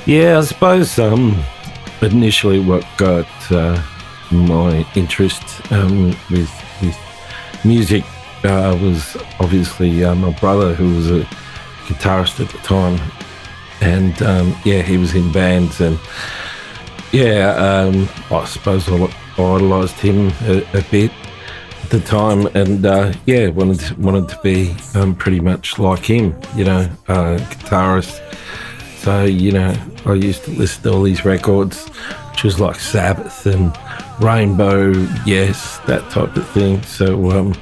Yeah, I suppose initially what got my interest with music was obviously my brother, who was a guitarist at the time, and he was in bands, and I suppose I idolised him a bit at the time, and wanted to be pretty much like him, guitarist. So I used to listen to all these records, which was like Sabbath and Rainbow, Yes, that type of thing. So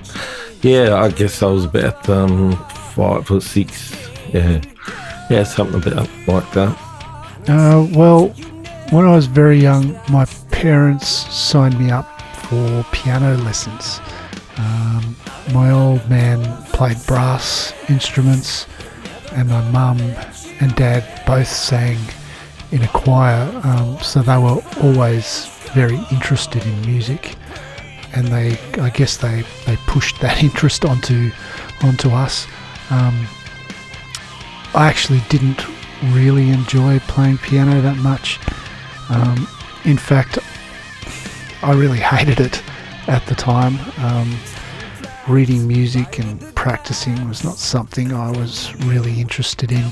I guess I was about 5 or 6, something about like that. Well, when I was very young, my parents signed me up for piano lessons. My old man played brass instruments, and my mum and dad both sang in a choir, so they were always very interested in music, and I guess they pushed that interest onto us. I actually didn't really enjoy playing piano that much. In fact, I really hated it at the time. Reading music and practicing was not something I was really interested in.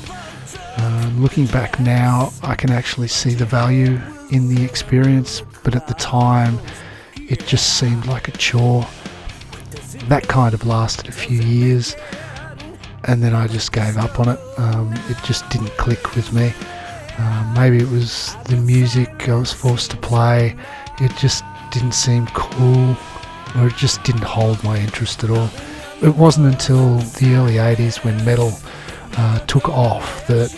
Looking back now, I can actually see the value in the experience, but at the time it just seemed like a chore. That kind of lasted a few years, and then I just gave up on it. It just didn't click with me. Maybe it was the music I was forced to play. It just didn't seem cool, or it just didn't hold my interest at all. It wasn't until the early 80s, when metal took off, that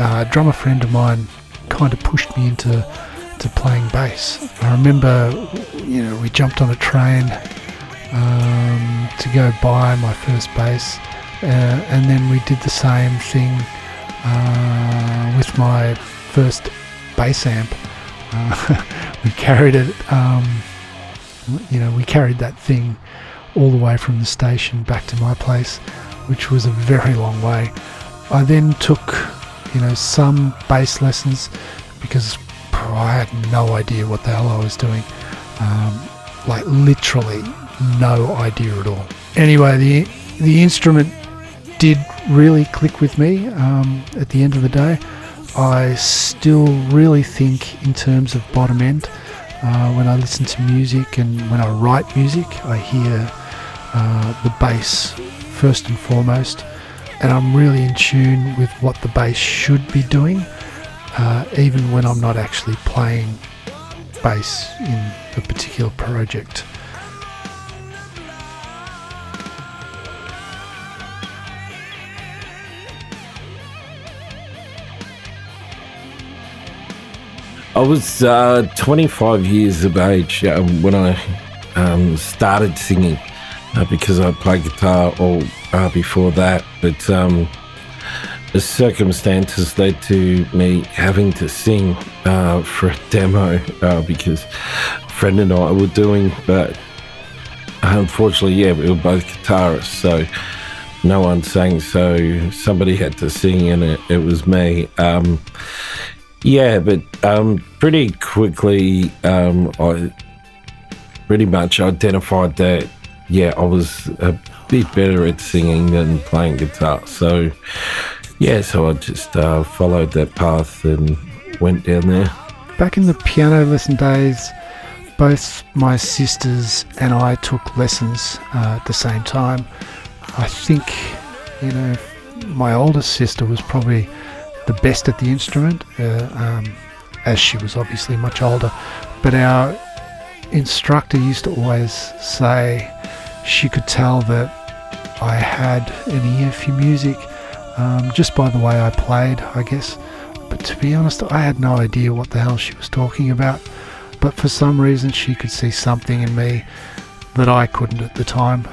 a drummer friend of mine kind of pushed me into playing bass. I remember, we jumped on a train to go buy my first bass, and then we did the same thing with my first bass amp. We carried it, we carried that thing all the way from the station back to my place, which was a very long way. I then took, some bass lessons, because I had no idea what the hell I was doing. Literally no idea at all. Anyway, the instrument did really click with me. At the end of the day, I still really think in terms of bottom end. When I listen to music and when I write music, I hear the bass first and foremost, and I'm really in tune with what the bass should be doing, even when I'm not actually playing bass in a particular project. I was 25 years of age when I started singing, because I played guitar all before that, but the circumstances led to me having to sing for a demo, because a friend and I were doing, but unfortunately, we were both guitarists, so no one sang, so somebody had to sing, and it was me. But pretty quickly, I pretty much identified that, I was a bit better at singing than playing guitar. So I just followed that path and went down there. Back in the piano lesson days, both my sisters and I took lessons at the same time. I think, my oldest sister was probably the best at the instrument, as she was obviously much older, but our instructor used to always say she could tell that I had an ear for music, just by the way I played, I guess. But to be honest, I had no idea what the hell she was talking about, but for some reason she could see something in me that I couldn't at the time.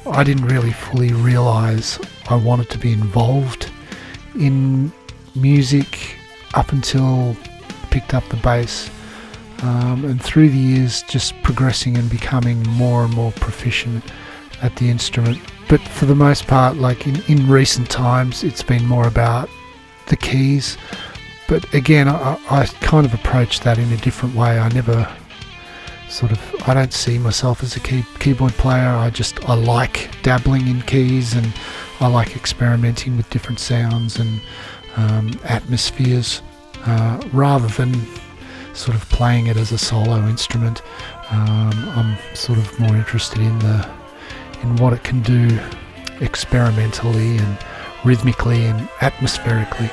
I didn't really fully realise I wanted to be involved in music up until I picked up the bass, and through the years just progressing and becoming more and more proficient at the instrument. But for the most part, in recent times, it's been more about the keys. But again, I kind of approach that in a different way. I don't see myself as a keyboard player. I like dabbling in keys, and I like experimenting with different sounds and atmospheres, rather than sort of playing it as a solo instrument. I'm sort of more interested in what it can do experimentally and rhythmically and atmospherically.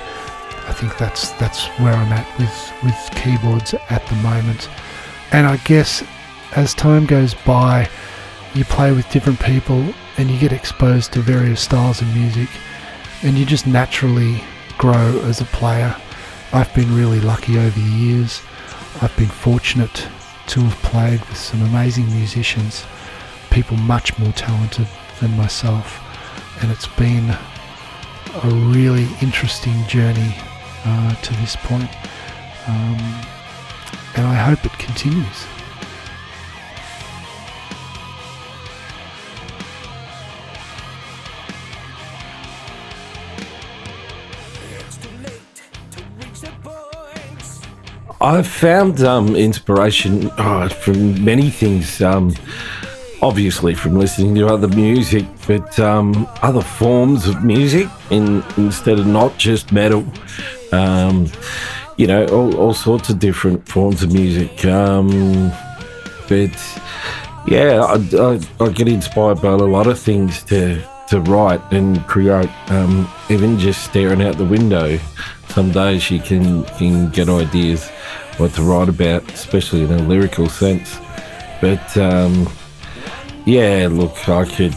I think that's where I'm at with keyboards at the moment. And I guess as time goes by, you play with different people and you get exposed to various styles of music, and you just naturally grow as a player. I've been really lucky over the years. I've been fortunate to have played with some amazing musicians, people much more talented than myself, and it's been a really interesting journey to this point, and I hope it continues. I've found inspiration from many things, obviously from listening to other music, but other forms of music instead of not just metal. All sorts of different forms of music. But yeah, I get inspired by a lot of things to write and create. Even just staring out the window, some days you can get ideas what to write about, especially in a lyrical sense. But look, I could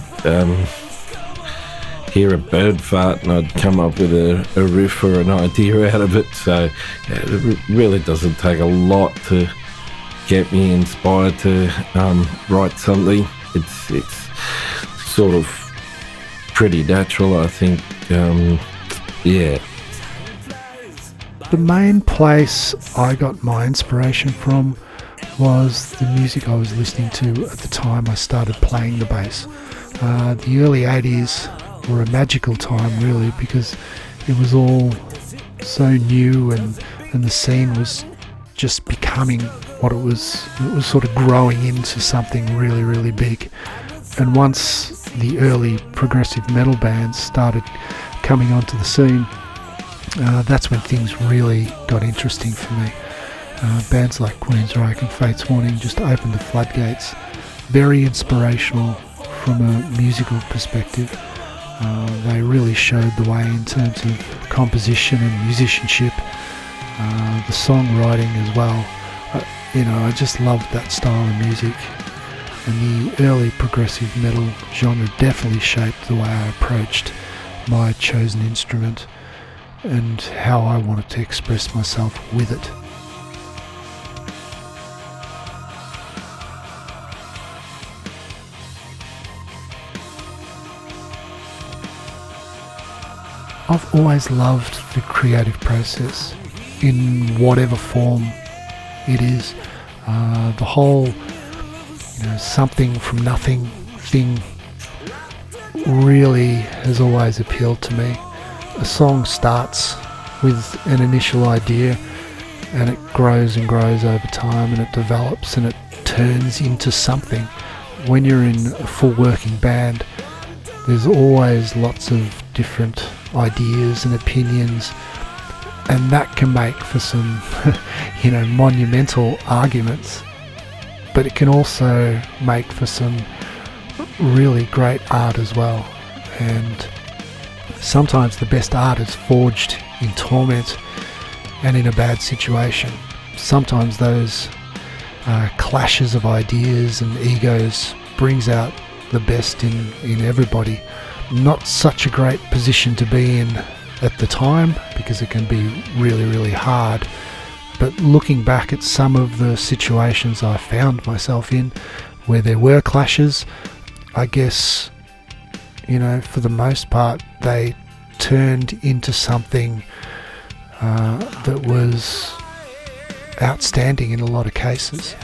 hear a bird fart and I'd come up with a riff or an idea out of it. So it really doesn't take a lot to get me inspired to write something. It's sort of pretty natural, I think. The main place I got my inspiration from was the music I was listening to at the time I started playing the bass. The early 80s were a magical time, really, because it was all so new and the scene was just becoming what it was. It was sort of growing into something really, really big. And once the early progressive metal bands started coming onto the scene, that's when things really got interesting for me. Bands like Queensryche and Fates Warning just opened the floodgates. Very inspirational from a musical perspective. They really showed the way in terms of composition and musicianship, the songwriting as well. I just loved that style of music, and the early progressive metal genre definitely shaped the way I approached my chosen instrument and how I wanted to express myself with it. I've always loved the creative process in whatever form it is. The whole something from nothing thing really has always appealed to me. A song starts with an initial idea and it grows and grows over time, and it develops and it turns into something. When you're in a full working band, there's always lots of different ideas and opinions, and that can make for some monumental arguments, but it can also make for some really great art as well. And sometimes the best art is forged in torment and in a bad situation. Sometimes those clashes of ideas and egos brings out the best in everybody. Not such a great position to be in at the time, because it can be really, really hard. But looking back at some of the situations I found myself in where there were clashes, I guess, for the most part, they turned into something that was outstanding in a lot of cases.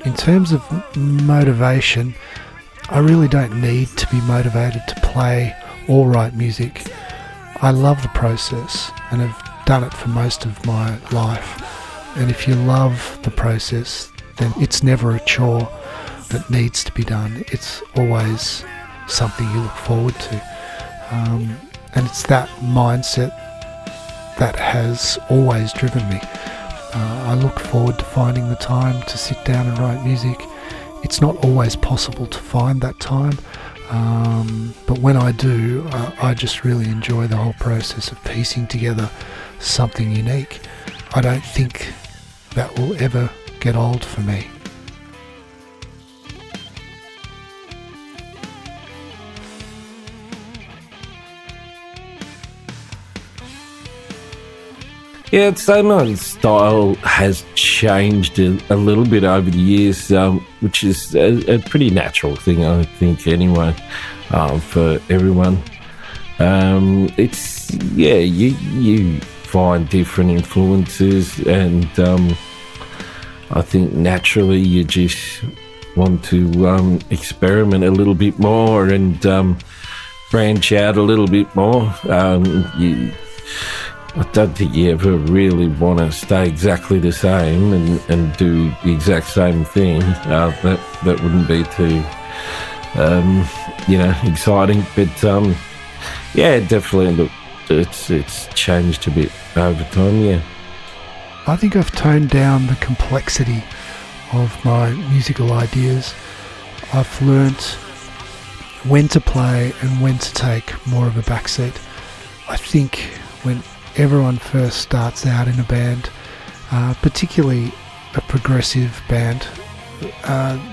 In terms of motivation, I really don't need to be motivated to play or write music. I love the process and have done it for most of my life. And if you love the process, then it's never a chore that needs to be done. It's always something you look forward to. And it's that mindset that has always driven me. I look forward to finding the time to sit down and write music. It's not always possible to find that time, but when I do, I just really enjoy the whole process of piecing together something unique. I don't think that will ever get old for me. Yeah, I'd say my style has changed a little bit over the years, which is a pretty natural thing, I think, anyway, for everyone. It's, yeah, you find different influences, and I think naturally you just want to experiment a little bit more and branch out a little bit more. I don't think you ever really want to stay exactly the same and do the exact same thing. That wouldn't be too, exciting. But yeah, definitely. Look, it's changed a bit over time. Yeah, I think I've toned down the complexity of my musical ideas. I've learnt when to play and when to take more of a backseat. I think when everyone first starts out in a band, particularly a progressive band,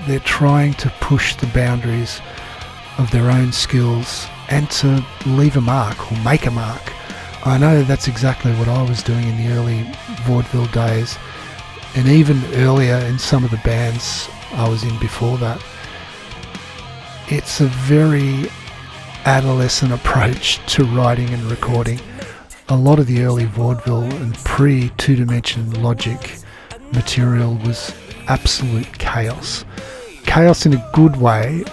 they're trying to push the boundaries of their own skills and to leave a mark or make a mark. I know that's exactly what I was doing in the early vaudeville days, and even earlier in some of the bands I was in before that. It's a very adolescent approach to writing and recording. A lot of the early vaudeville and pre-two-dimension logic material was absolute chaos. Chaos in a good way,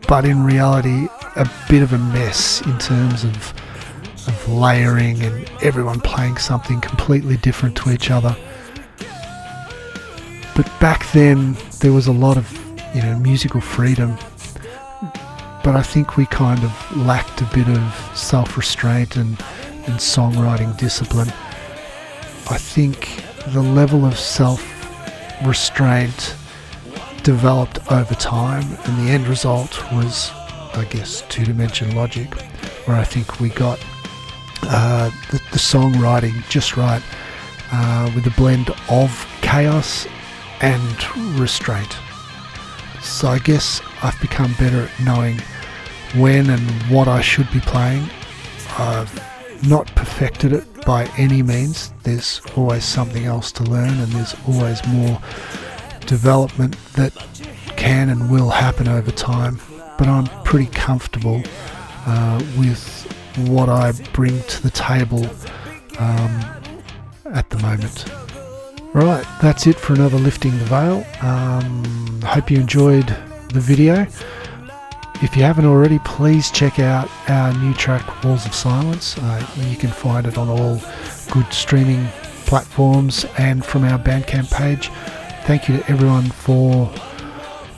but in reality a bit of a mess in terms of layering and everyone playing something completely different to each other. But back then there was a lot of musical freedom, but I think we kind of lacked a bit of self-restraint and songwriting discipline. I think the level of self-restraint developed over time, and the end result was, I guess, two-dimension logic, where I think we got the songwriting just right, with a blend of chaos and restraint. So I guess I've become better at knowing when and what I should be playing. I've not perfected it by any means. There's always something else to learn, and there's always more development that can and will happen over time. But I'm pretty comfortable with what I bring to the table at the moment. Right, that's it for another Lifting the Veil. Hope you enjoyed the video. If you haven't already, please check out our new track, Walls of Silence. You can find it on all good streaming platforms and from our Bandcamp page. Thank you to everyone for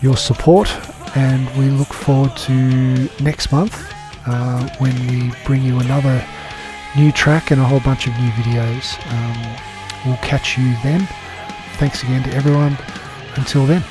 your support, and we look forward to next month when we bring you another new track and a whole bunch of new videos. We'll catch you then. Thanks again to everyone. Until then.